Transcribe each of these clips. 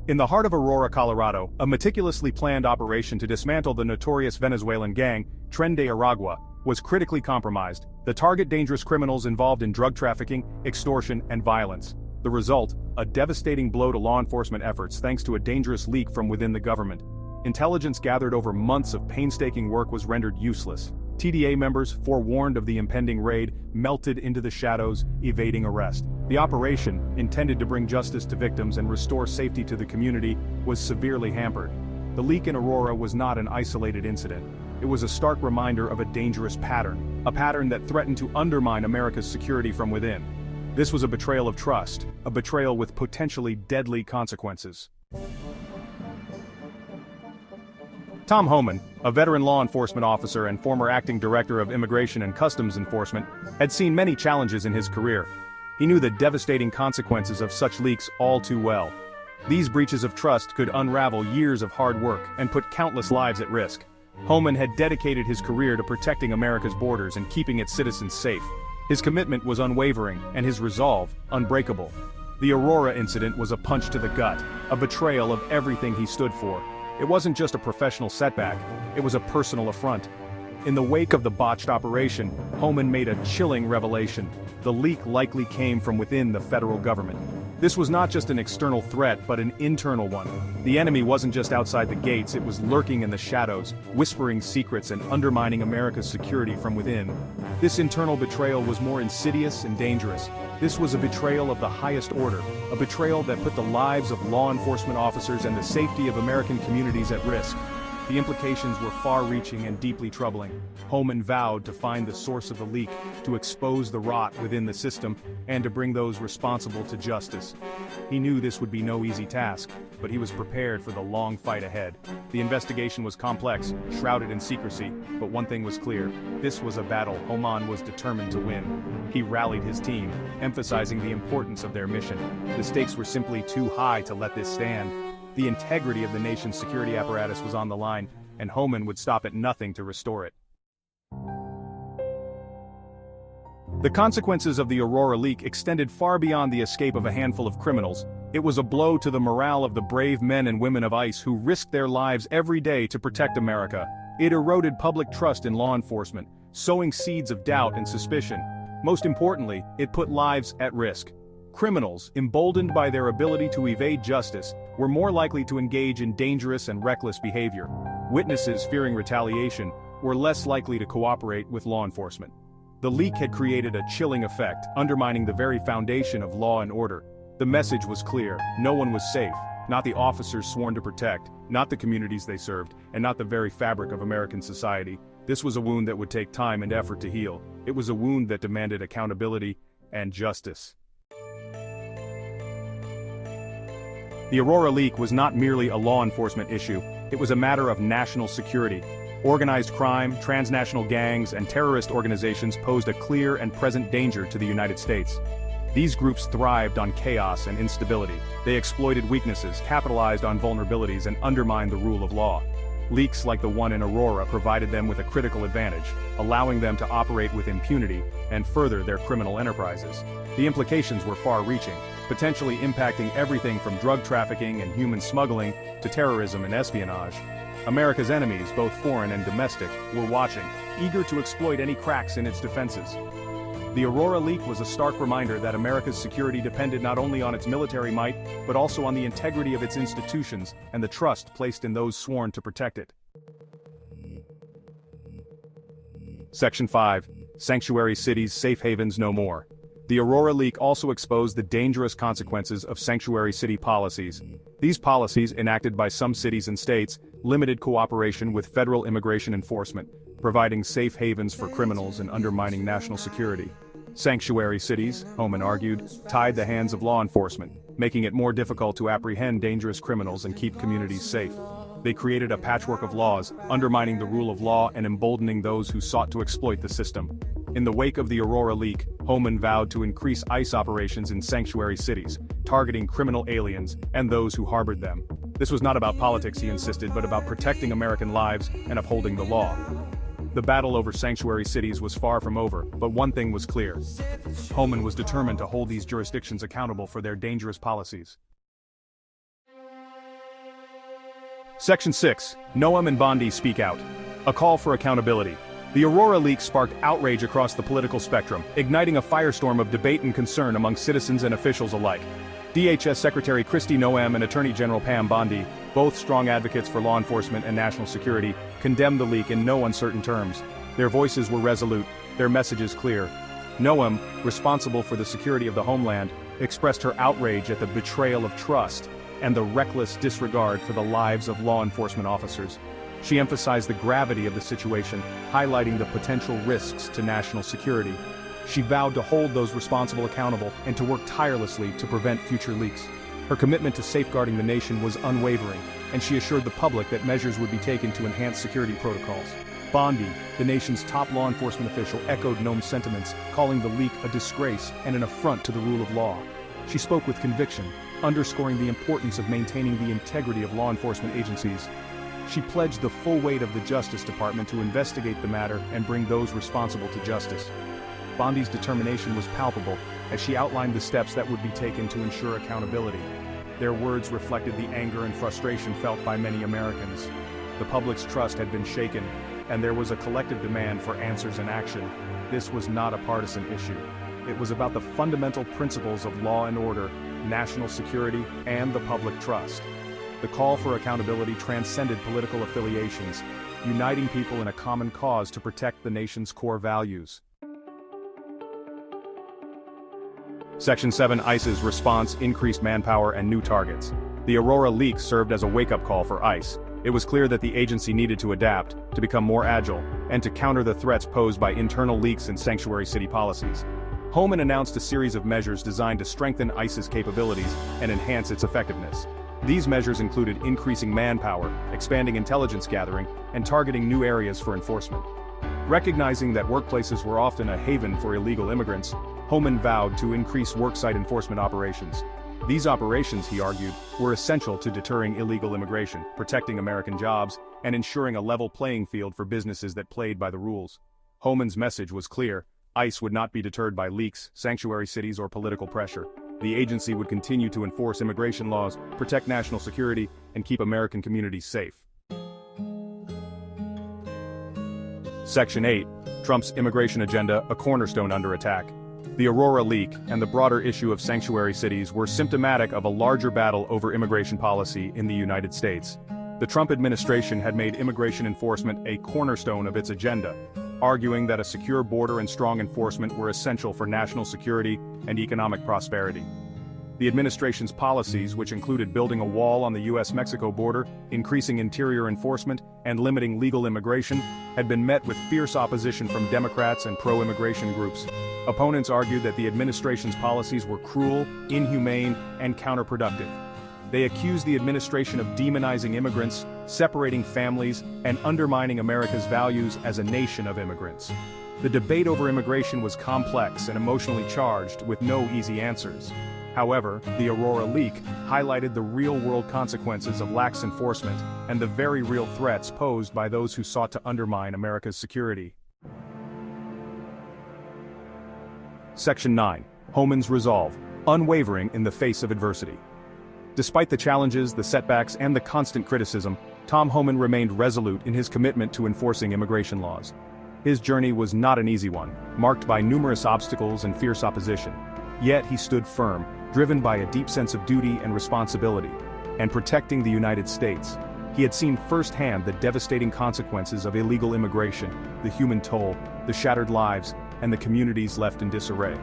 In the heart of Aurora, Colorado, a meticulously planned operation to dismantle the notorious Venezuelan gang, Tren de Aragua, was critically compromised. The target: dangerous criminals involved in drug trafficking, extortion, and violence. The result: a devastating blow to law enforcement efforts thanks to a dangerous leak from within the government. Intelligence gathered over months of painstaking work was rendered useless. TDA members, forewarned of the impending raid, melted into the shadows, evading arrest. The operation, intended to bring justice to victims and restore safety to the community, was severely hampered. The leak in Aurora was not an isolated incident. It was a stark reminder of a dangerous pattern, a pattern that threatened to undermine America's security from within. This was a betrayal of trust, a betrayal with potentially deadly consequences. Tom Homan, a veteran law enforcement officer and former acting director of Immigration and Customs Enforcement, had seen many challenges in his career. He knew the devastating consequences of such leaks all too well. These breaches of trust could unravel years of hard work and put countless lives at risk. Homan had dedicated his career to protecting America's borders and keeping its citizens safe. His commitment was unwavering and his resolve unbreakable. The Aurora incident was a punch to the gut, a betrayal of everything he stood for. It wasn't just a professional setback, it was a personal affront. In the wake of the botched operation, Homan made a chilling revelation. The leak likely came from within the federal government. This was not just an external threat, but an internal one. The enemy wasn't just outside the gates, it was lurking in the shadows, whispering secrets and undermining America's security from within. This internal betrayal was more insidious and dangerous. This was a betrayal of the highest order, a betrayal that put the lives of law enforcement officers and the safety of American communities at risk. The implications were far-reaching and deeply troubling. Homan vowed to find the source of the leak, to expose the rot within the system, and to bring those responsible to justice. He knew this would be no easy task, but he was prepared for the long fight ahead. The investigation was complex, shrouded in secrecy, but one thing was clear: this was a battle Homan was determined to win. He rallied his team, emphasizing the importance of their mission. The stakes were simply too high to let this stand. The integrity of the nation's security apparatus was on the line, and Homan would stop at nothing to restore it. The consequences of the Aurora leak extended far beyond the escape of a handful of criminals. It was a blow to the morale of the brave men and women of ICE who risked their lives every day to protect America. It eroded public trust in law enforcement, sowing seeds of doubt and suspicion. Most importantly, it put lives at risk. Criminals, emboldened by their ability to evade justice, were more likely to engage in dangerous and reckless behavior. Witnesses, fearing retaliation, were less likely to cooperate with law enforcement. The leak had created a chilling effect, undermining the very foundation of law and order. The message was clear: no one was safe, not the officers sworn to protect, not the communities they served, and not the very fabric of American society. This was a wound that would take time and effort to heal. It was a wound that demanded accountability and justice. The Aurora leak was not merely a law enforcement issue, it was a matter of national security. Organized crime, transnational gangs, and terrorist organizations posed a clear and present danger to the United States. These groups thrived on chaos and instability. They exploited weaknesses, capitalized on vulnerabilities, and undermined the rule of law. Leaks like the one in Aurora provided them with a critical advantage, allowing them to operate with impunity and further their criminal enterprises. The implications were far-reaching, potentially impacting everything from drug trafficking and human smuggling to terrorism and espionage. America's enemies, both foreign and domestic, were watching, eager to exploit any cracks in its defenses. The Aurora leak was a stark reminder that America's security depended not only on its military might, but also on the integrity of its institutions and the trust placed in those sworn to protect it. Section 5. Sanctuary Cities, Safe Havens No More. The Aurora leak also exposed the dangerous consequences of sanctuary city policies. These policies, enacted by some cities and states, limited cooperation with federal immigration enforcement, providing safe havens for criminals and undermining national security. Sanctuary cities, Homan argued, tied the hands of law enforcement, making it more difficult to apprehend dangerous criminals and keep communities safe. They created a patchwork of laws, undermining the rule of law and emboldening those who sought to exploit the system. In the wake of the Aurora leak, Homan vowed to increase ICE operations in sanctuary cities, targeting criminal aliens and those who harbored them. This was not about politics, he insisted, but about protecting American lives and upholding the law. The battle over sanctuary cities was far from over, but one thing was clear. Homan was determined to hold these jurisdictions accountable for their dangerous policies. Section 6. Noam and Bondi speak out. A call for accountability. The Aurora leak sparked outrage across the political spectrum, igniting a firestorm of debate and concern among citizens and officials alike. DHS Secretary Kristi Noem and Attorney General Pam Bondi, both strong advocates for law enforcement and national security, condemned the leak in no uncertain terms. Their voices were resolute, their messages clear. Noem, responsible for the security of the homeland, expressed her outrage at the betrayal of trust and the reckless disregard for the lives of law enforcement officers. She emphasized the gravity of the situation, highlighting the potential risks to national security. She vowed to hold those responsible accountable and to work tirelessly to prevent future leaks. Her commitment to safeguarding the nation was unwavering, and she assured the public that measures would be taken to enhance security protocols. Bondi, the nation's top law enforcement official, echoed Noem's sentiments, calling the leak a disgrace and an affront to the rule of law. She spoke with conviction, underscoring the importance of maintaining the integrity of law enforcement agencies. She pledged the full weight of the Justice Department to investigate the matter and bring those responsible to justice. Bondi's determination was palpable as she outlined the steps that would be taken to ensure accountability. Their words reflected the anger and frustration felt by many Americans. The public's trust had been shaken, and there was a collective demand for answers and action. This was not a partisan issue. It was about the fundamental principles of law and order, national security, and the public trust. The call for accountability transcended political affiliations, uniting people in a common cause to protect the nation's core values. Section 7. ICE's response, increased manpower and new targets. The Aurora leak served as a wake-up call for ICE. It was clear that the agency needed to adapt, to become more agile, and to counter the threats posed by internal leaks and sanctuary city policies. Homan announced a series of measures designed to strengthen ICE's capabilities and enhance its effectiveness. These measures included increasing manpower, expanding intelligence gathering, and targeting new areas for enforcement. Recognizing that workplaces were often a haven for illegal immigrants, Homan vowed to increase worksite enforcement operations. These operations, he argued, were essential to deterring illegal immigration, protecting American jobs, and ensuring a level playing field for businesses that played by the rules. Homan's message was clear: ICE would not be deterred by leaks, sanctuary cities, or political pressure. The agency would continue to enforce immigration laws, protect national security, and keep American communities safe. Section 8. Trump's immigration agenda, a cornerstone under attack. The Aurora leak and the broader issue of sanctuary cities were symptomatic of a larger battle over immigration policy in the United States. The Trump administration had made immigration enforcement a cornerstone of its agenda, arguing that a secure border and strong enforcement were essential for national security and economic prosperity. The administration's policies, which included building a wall on the U.S.-Mexico border, increasing interior enforcement, and limiting legal immigration, had been met with fierce opposition from Democrats and pro-immigration groups. Opponents argued that the administration's policies were cruel, inhumane, and counterproductive. They accused the administration of demonizing immigrants, separating families, and undermining America's values as a nation of immigrants. The debate over immigration was complex and emotionally charged, with no easy answers. However, the Aurora leak highlighted the real-world consequences of lax enforcement and the very real threats posed by those who sought to undermine America's security. Section 9. Homan's resolve, unwavering in the face of adversity. Despite the challenges, the setbacks, and the constant criticism, Tom Homan remained resolute in his commitment to enforcing immigration laws. His journey was not an easy one, marked by numerous obstacles and fierce opposition. Yet he stood firm, driven by a deep sense of duty and responsibility, and protecting the United States. He had seen firsthand the devastating consequences of illegal immigration, the human toll, the shattered lives, and the communities left in disarray.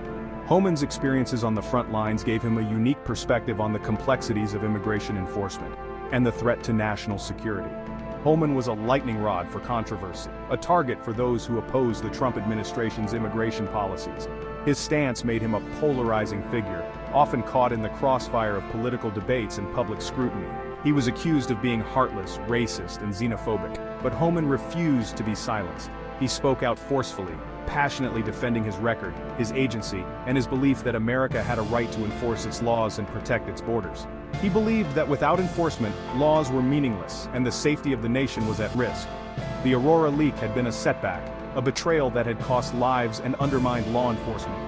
Homan's experiences on the front lines gave him a unique perspective on the complexities of immigration enforcement and the threat to national security. Homan was a lightning rod for controversy, a target for those who opposed the Trump administration's immigration policies. His stance made him a polarizing figure, often caught in the crossfire of political debates and public scrutiny. He was accused of being heartless, racist, and xenophobic, but Homan refused to be silenced. He spoke out forcefully, passionately defending his record, his agency, and his belief that America had a right to enforce its laws and protect its borders. He believed that without enforcement, laws were meaningless and the safety of the nation was at risk. The Aurora leak had been a setback, a betrayal that had cost lives and undermined law enforcement.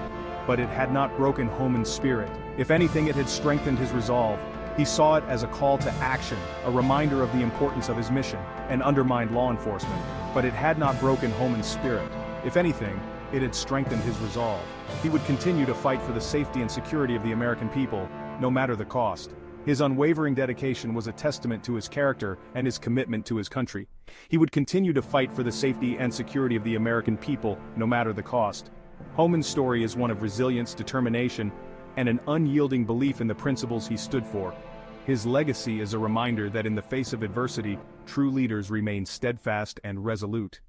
But it had not broken Homan's spirit. If anything, it had strengthened his resolve. He saw it as a call to action, a reminder of the importance of his mission, and undermined law enforcement, but it had not broken Homan's spirit. If anything, it had strengthened his resolve. He would continue to fight for the safety and security of the American people, no matter the cost. His unwavering dedication was a testament to his character and his commitment to his country. He would continue to fight for the safety and security of the American people, no matter the cost. Homan's story is one of resilience, determination, and an unyielding belief in the principles he stood for. His legacy is a reminder that in the face of adversity, true leaders remain steadfast and resolute.